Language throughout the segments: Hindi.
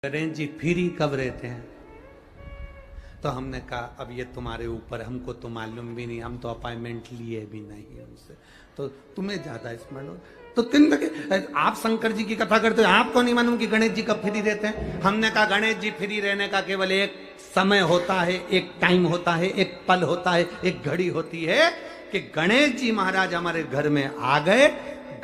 गणेश जी फ्री कब रहते हैं? तो हमने कहा अब ये तुम्हारे ऊपर, हमको तो मालूम भी नहीं, हम तो अपॉइंटमेंट लिए भी नहीं उनसे, तो तुम्हें ज्यादा स्मरण हो। तो तीन लगे आप शंकर जी की कथा करते हो, आपको नहीं मालूम कि गणेश जी कब फ्री रहते हैं? हमने कहा गणेश जी फ्री रहने का केवल एक समय होता है, एक टाइम होता है, एक पल होता है, एक घड़ी होती है कि गणेश जी महाराज हमारे घर में आ गए।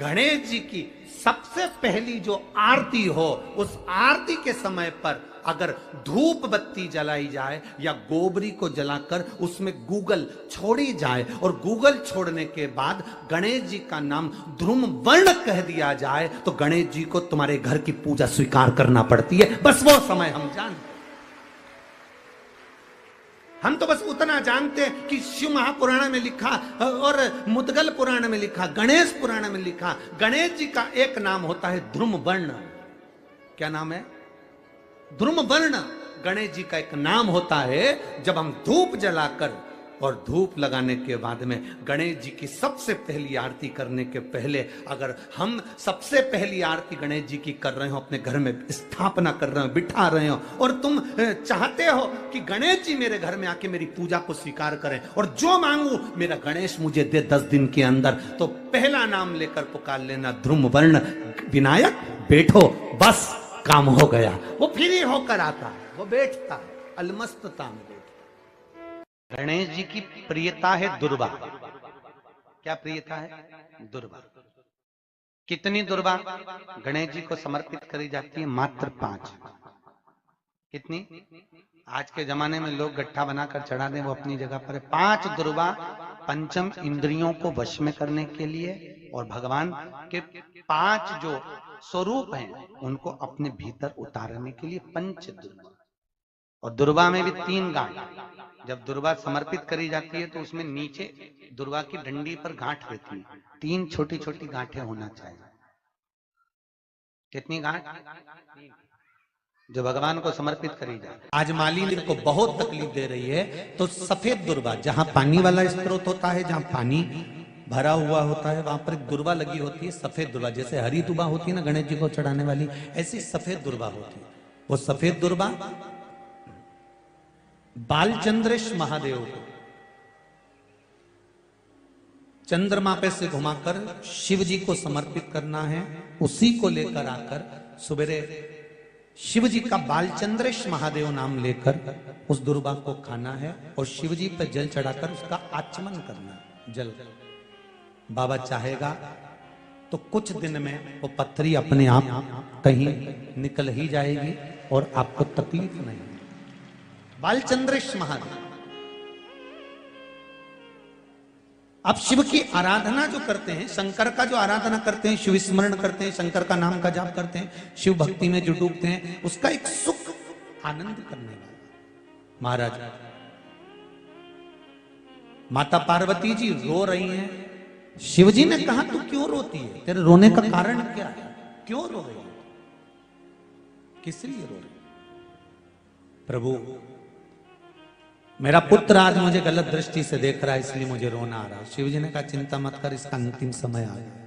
गणेश जी की सबसे पहली जो आरती हो, उस आरती के समय पर अगर धूप बत्ती जलाई जाए या गोबरी को जलाकर उसमें गूगल छोड़ी जाए और गूगल छोड़ने के बाद गणेश जी का नाम ध्रुम वर्ण कह दिया जाए, तो गणेश जी को तुम्हारे घर की पूजा स्वीकार करना पड़ती है। बस वो समय हम जानते, हम तो बस उतना जानते हैं कि शिव महापुराण में लिखा और मुद्गल पुराण में लिखा, गणेश पुराण में लिखा, गणेश जी का एक नाम होता है ध्रुम वर्ण। क्या नाम है? ध्रुम वर्ण गणेश जी का एक नाम होता है। जब हम धूप जलाकर और धूप लगाने के बाद में गणेश जी की सबसे पहली आरती करने के पहले अगर हम सबसे पहली आरती गणेश जी की कर रहे हो, अपने घर में स्थापना कर रहे हो, बिठा रहे हो, और तुम चाहते हो कि गणेश जी मेरे घर में आके मेरी पूजा को स्वीकार करें और जो मांगू मेरा गणेश मुझे दे 10 दिन के अंदर, तो पहला नाम लेकर पुकार लेना ध्रुम वर्ण विनायक, बैठो, बस काम हो गया। वो फ्री होकर आता है, वो बैठता है अलमस्तता में। गणेश जी की प्रियता है दुर्वा। क्या प्रियता है? दुर्वा। कितनी दुर्वा गणेश जी को समर्पित करी जाती है? मात्र 5। कितनी? आज के जमाने में लोग गट्ठा बनाकर चढ़ा दें, वो अपनी जगह पर है। 5 दुर्वा पंचम इंद्रियों को वश में करने के लिए और भगवान के 5 जो स्वरूप हैं उनको अपने भीतर उतारने के लिए 5 दुर्वा। और दुर्वा में भी 3 गांठ। जब दुर्वा समर्पित करी जाती है तो उसमें नीचे दुर्वा की डंडी पर गांठ रहती है, 3 छोटी छोटी गांठें होना चाहिए। कितनी गांठ? जो भगवान को समर्पित करी जाए। आज मालिनी को बहुत तकलीफ दे रही है, तो सफेद दुर्वा, जहां पानी वाला स्त्रोत होता है, जहां पानी भरा हुआ होता है, वहां पर दुर्वा लगी होती है, सफेद दुर्वा। जैसे हरी दुर्वा होती है ना गणेश जी को चढ़ाने वाली, ऐसी सफेद दुर्वा होती है। वो सफेद दुर्वा बालचंद्रेश महादेव को चंद्रमा पे से घुमाकर शिव जी को समर्पित करना है। उसी को लेकर आकर सुबेरे शिव जी का बालचंद्रेश महादेव नाम लेकर उस दुर्वा को खाना है और शिव जी पर जल चढ़ाकर उसका आचमन करना है। जल बाबा चाहेगा तो कुछ दिन में वो पत्थरी अपने आप कहीं निकल ही जाएगी और आपको तकलीफ नहीं। बालचंद्रेश महादेव। आप शिव की आराधना जो करते हैं, शंकर का जो आराधना करते हैं, शिव स्मरण करते हैं, शंकर का नाम का जाप करते हैं, शिव भक्ति में जो डूबते हैं, उसका एक सुख आनंद करने वाला महाराज। माता पार्वती जी रो रही हैं। शिव जी ने कहा तू क्यों रोती है? तेरे रोने का कारण क्या है? क्यों रो रही है? किस लिए रो रही? प्रभु, मेरा पुत्र आज मुझे गलत दृष्टि से देख रहा है, इसलिए मुझे रोना आ रहा है। शिव जी ने कहा चिंता मत कर, इसका अंतिम समय आ गया।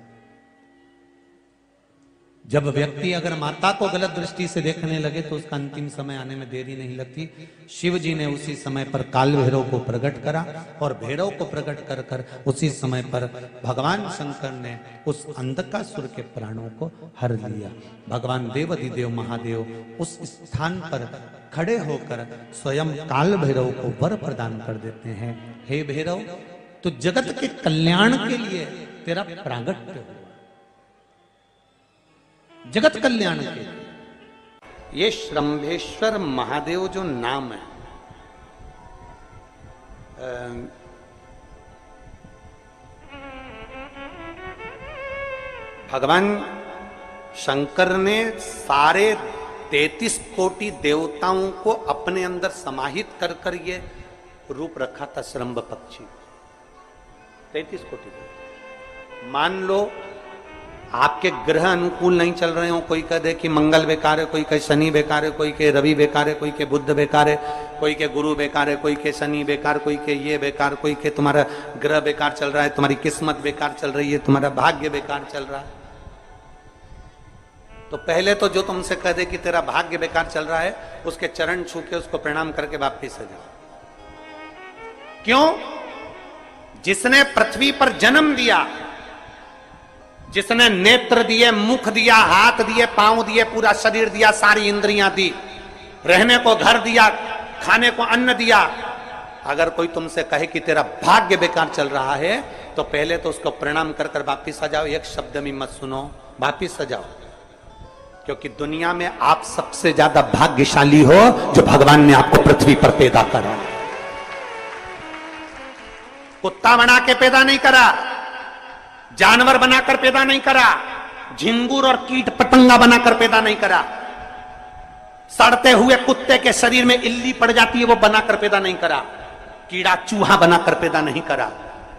जब व्यक्ति अगर माता को गलत दृष्टि से देखने लगे तो उसका अंतिम समय आने में देरी नहीं लगती। शिव जी ने उसी समय पर काल भैरव को प्रकट करा और भैरव को प्रकट कर कर उसी समय पर भगवान शंकर ने उस अंधकासुर के प्राणों को हर लिया। भगवान देवाधिदेव महादेव उस स्थान पर खड़े होकर स्वयं काल भैरव को वर प्रदान कर देते हैं। हे भैरव, तो जगत के कल्याण के लिए तेरा प्रागट्य हो, जगत कल्याण के लिए। ये श्रंभेश्वर महादेव जो नाम है, भगवान शंकर ने सारे 33 कोटि देवताओं को अपने अंदर समाहित कर कर ये रूप रखा था श्रंभ पक्षी। 33 कोटि। मान लो आपके ग्रह अनुकूल नहीं चल रहे हो, कोई कह दे कि मंगल बेकार है, कोई कहे शनि बेकार है, कोई कहे रवि बेकार है, कोई कहे बुध बेकार है, कोई के गुरु बेकार है, कोई के शनि बेकार, कोई के ये बेकार, कोई के तुम्हारा ग्रह बेकार चल रहा है, तुम्हारी किस्मत बेकार चल रही है, तुम्हारा भाग्य बेकार चल रहा है। तो पहले तो जो तुमसे कह दे कि तेरा भाग्य बेकार चल रहा है, उसके चरण छू के उसको प्रणाम करके वापिस आ जाओ। क्यों? जिसने पृथ्वी पर जन्म दिया, जिसने नेत्र दिए, मुख दिया, हाथ दिए, पांव दिए, पूरा शरीर दिया, सारी इंद्रियां दी, रहने को घर दिया, खाने को अन्न दिया, अगर कोई तुमसे कहे कि तेरा भाग्य बेकार चल रहा है, तो पहले तो उसको प्रणाम कर कर वापिस आ जाओ। एक शब्द में मत सुनो, वापिस आ जाओ। क्योंकि दुनिया में आप सबसे ज्यादा भाग्यशाली हो जो भगवान ने आपको पृथ्वी पर पैदा करा। कुत्ता बना के पैदा नहीं करा, जानवर बनाकर पैदा नहीं करा, झिंगुर और कीट पतंगा बनाकर पैदा नहीं करा, सड़ते हुए कुत्ते के शरीर में इल्ली पड़ जाती है वो बनाकर पैदा नहीं करा, कीड़ा चूहा बनाकर पैदा नहीं करा।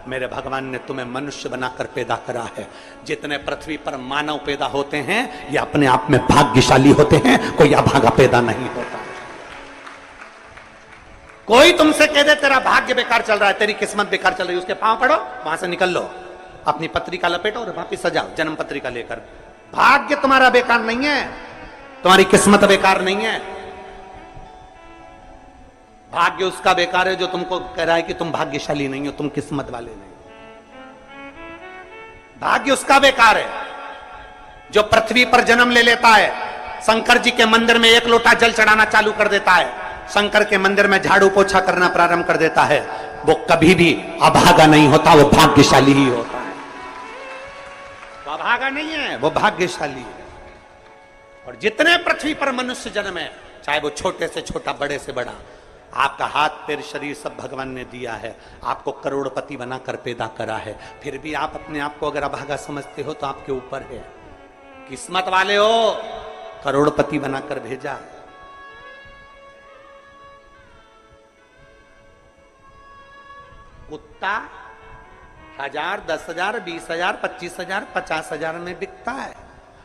मेरे भगवान ने तुम्हें मनुष्य बनाकर पैदा करा है। जितने पृथ्वी पर मानव पैदा होते हैं ये अपने आप में भाग्यशाली होते हैं, कोई अभागा पैदा नहीं होता। कोई तुमसे कह दे तेरा भाग्य बेकार चल रहा है, तेरी किस्मत बेकार चल रही है, उसके पांव पड़ो, वहां से निकल लो, अपनी पत्रिका लपेटो और वापिस आ जाओ जन्म पत्रिका लेकर। भाग्य तुम्हारा बेकार नहीं है, तुम्हारी किस्मत बेकार नहीं है। भाग्य उसका बेकार है जो तुमको कह रहा है कि तुम भाग्यशाली नहीं हो, तुम किस्मत वाले नहीं। भाग्य उसका बेकार है जो पृथ्वी पर जन्म ले लेता है, शंकर जी के मंदिर में 1 लोटा जल चढ़ाना चालू कर देता है, शंकर के मंदिर में झाड़ू पोछा करना प्रारंभ कर देता है, वो कभी भी अभागा नहीं होता, वो भाग्यशाली ही होता है। वो अभागा नहीं है, वो भाग्यशाली है। और जितने पृथ्वी पर मनुष्य जन्म है, चाहे वो छोटे से छोटा, बड़े से बड़ा, आपका हाथ पैर शरीर सब भगवान ने दिया है, आपको करोड़पति बनाकर पैदा करा है, फिर भी आप अपने आप को अगर अभागा समझते हो तो आपके ऊपर है। किस्मत वाले हो, करोड़पति बनाकर भेजा। कुत्ता 1000, 10,000, 20,000, 25,000, 50,000 में बिकता है।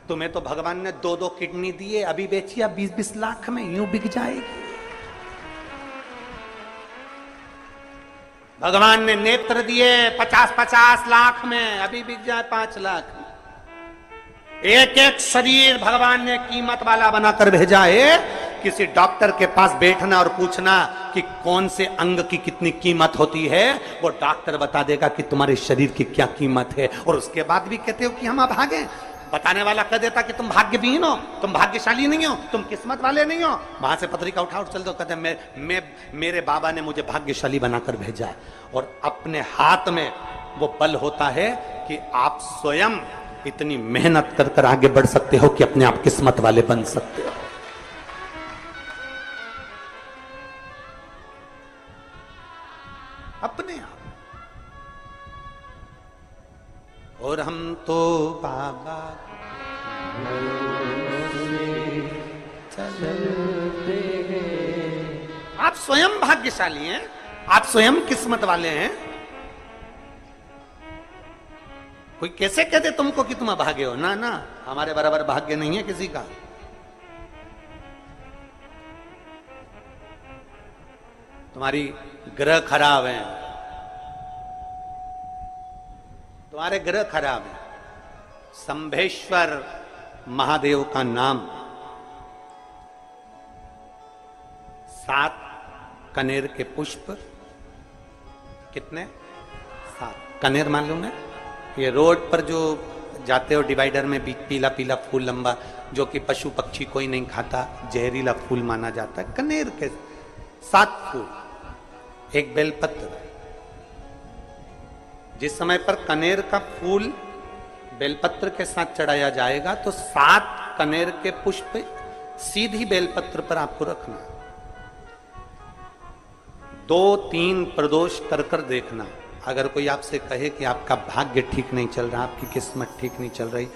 तुम्हें तो भगवान ने 2-2 किडनी दिए, अभी बेचिए 20-20 लाख में, यूं बिक जाएगी। भगवान ने नेत्र दिए 50-50 लाख में, अभी बिक जाए 5 लाख में। एक एक शरीर भगवान ने कीमत वाला बनाकर भेजा है। किसी डॉक्टर के पास बैठना और पूछना कि कौन से अंग की कितनी कीमत होती है, वो डॉक्टर बता देगा कि तुम्हारे शरीर की क्या कीमत है। और उसके बाद भी कहते हो कि हम अभागे। बताने वाला कह देता कि तुम भाग्यहीन हो, तुम भाग्यशाली नहीं हो, तुम किस्मत वाले नहीं हो। वहां से पत्रिका उठाओ चल दो, कहते मेरे बाबा ने मुझे भाग्यशाली बनाकर भेजा है। और अपने हाथ में वो बल होता है कि आप स्वयं इतनी मेहनत कर कर आगे बढ़ सकते हो कि अपने आप किस्मत वाले बन सकते हो। अपने आप। और हम तो बाबा चलते हैं। आप स्वयं भाग्यशाली हैं, आप स्वयं किस्मत वाले हैं। कोई कैसे कहते तुमको कि तुम अभागे हो? ना ना, हमारे बराबर भाग्य नहीं है किसी का। तुम्हारी ग्रह खराब है, तुम्हारे ग्रह खराब है। संभेश्वर महादेव का नाम 7 कनेर के पुष्प, कितने? 7 कनेर मालूम है? ये रोड पर जो जाते हो डिवाइडर में पीला पीला फूल लंबा, जो कि पशु पक्षी कोई नहीं खाता, जहरीला फूल माना जाता है। कनेर के 7 फूल, एक बेलपत्र। जिस समय पर कनेर का फूल बेलपत्र के साथ चढ़ाया जाएगा तो 7 कनेर के पुष्प सीधी बेलपत्र पर आपको रखना। 2-3 प्रदोष कर कर देखना। अगर कोई आपसे कहे कि आपका भाग्य ठीक नहीं चल रहा, आपकी किस्मत ठीक नहीं चल रही,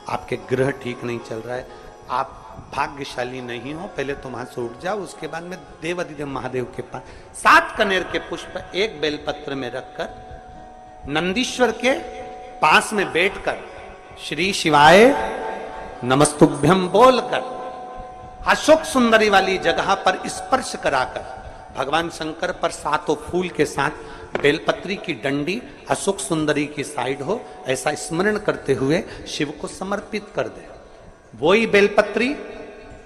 आपके ग्रह ठीक नहीं चल रहा है, आप भाग्यशाली नहीं हो, पहले तुम वहां से उठ जाओ। उसके बाद में देवाधिदेव महादेव के पास 7 कनेर के पुष्प एक बेलपत्र में रखकर नंदीश्वर के पास में बैठकर श्री शिवाय नमस्तुभ्यम बोलकर अशोक सुंदरी वाली जगह पर स्पर्श कराकर भगवान शंकर पर 7 फूल के साथ बेलपत्री की डंडी अशोक सुंदरी की साइड हो, ऐसा स्मरण करते हुए शिव को समर्पित कर दे। वही बेलपत्री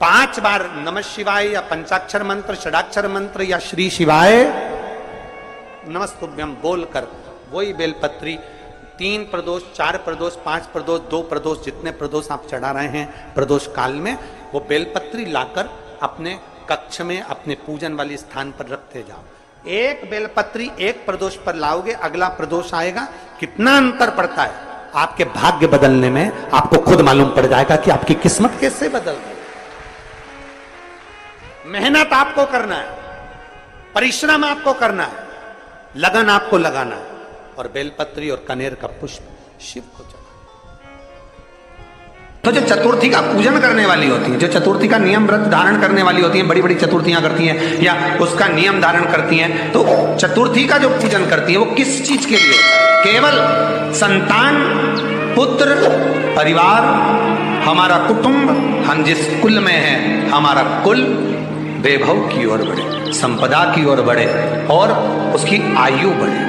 5 बार नमः शिवाय या पंचाक्षर मंत्र, षडाक्षर मंत्र या श्री शिवाय नमस्तुभ्यम बोलकर वही बेलपत्री 3 प्रदोष, 4 प्रदोष, 5 प्रदोष, 2 प्रदोष, जितने प्रदोष आप चढ़ा रहे हैं प्रदोष काल में, वो बेलपत्री लाकर अपने कक्ष में अपने पूजन वाले स्थान पर रखते जाओ। एक बेलपत्री एक प्रदोष पर लाओगे, अगला प्रदोष आएगा, कितना अंतर पड़ता है आपके भाग्य बदलने में, आपको खुद मालूम पड़ जाएगा कि आपकी किस्मत कैसे बदल गई। मेहनत आपको करना है, परिश्रम आपको करना है, लगन आपको लगाना है, और बेलपत्री और कनेर का पुष्प शिव को चढ़ा। तो जो चतुर्थी का पूजन करने वाली होती है, जो चतुर्थी का नियम व्रत धारण करने वाली होती है, बड़ी बड़ी चतुर्थियां करती हैं या उसका नियम धारण करती हैं, तो चतुर्थी का जो पूजन करती है वो किस चीज के लिए? केवल संतान, पुत्र, परिवार, हमारा कुटुंब, हम जिस कुल में हैं, हमारा कुल वैभव की ओर बढ़े, संपदा की ओर बढ़े और उसकी आयु बढ़े,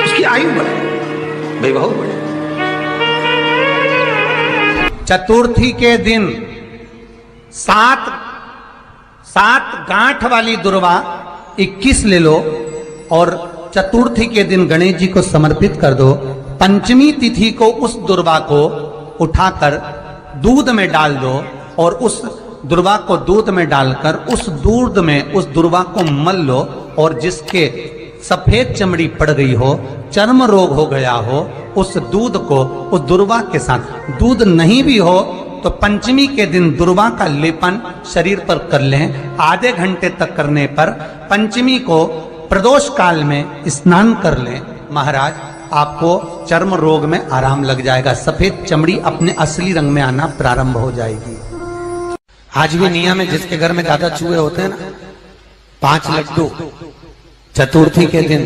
उसकी आयु बढ़े, वैभव बढ़े। चतुर्थी के दिन 7 गांठ वाली दुर्वा 21 ले लो और चतुर्थी के दिन गणेश जी को समर्पित कर दो। पंचमी तिथि को उस दुर्वा को उठाकर दूध में डाल दो और उस दुर्वा को दूध में डालकर उस दूध में उस दुर्वा को मल लो, और जिसके सफेद चमड़ी पड़ गई हो, चर्म रोग हो गया हो, उस दूध को उस दुर्वा के साथ, दूध नहीं भी हो तो पंचमी के दिन दुर्वा का लेपन शरीर पर कर लें। आधे घंटे तक करने पर पंचमी को प्रदोष काल में स्नान कर लें। महाराज, आपको चर्म रोग में आराम लग जाएगा, सफेद चमड़ी अपने असली रंग में आना प्रारंभ हो जाएगी। आज भी नियम है, जिसके घर में ज्यादा चूहे होते हैं ना, 5 लड्डू चतुर्थी के दिन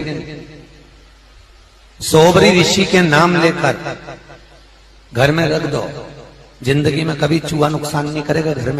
सोबरी ऋषि के नाम लेकर घर में रख दो। जिंदगी में कभी चूहा नुकसान नहीं करेगा घर में।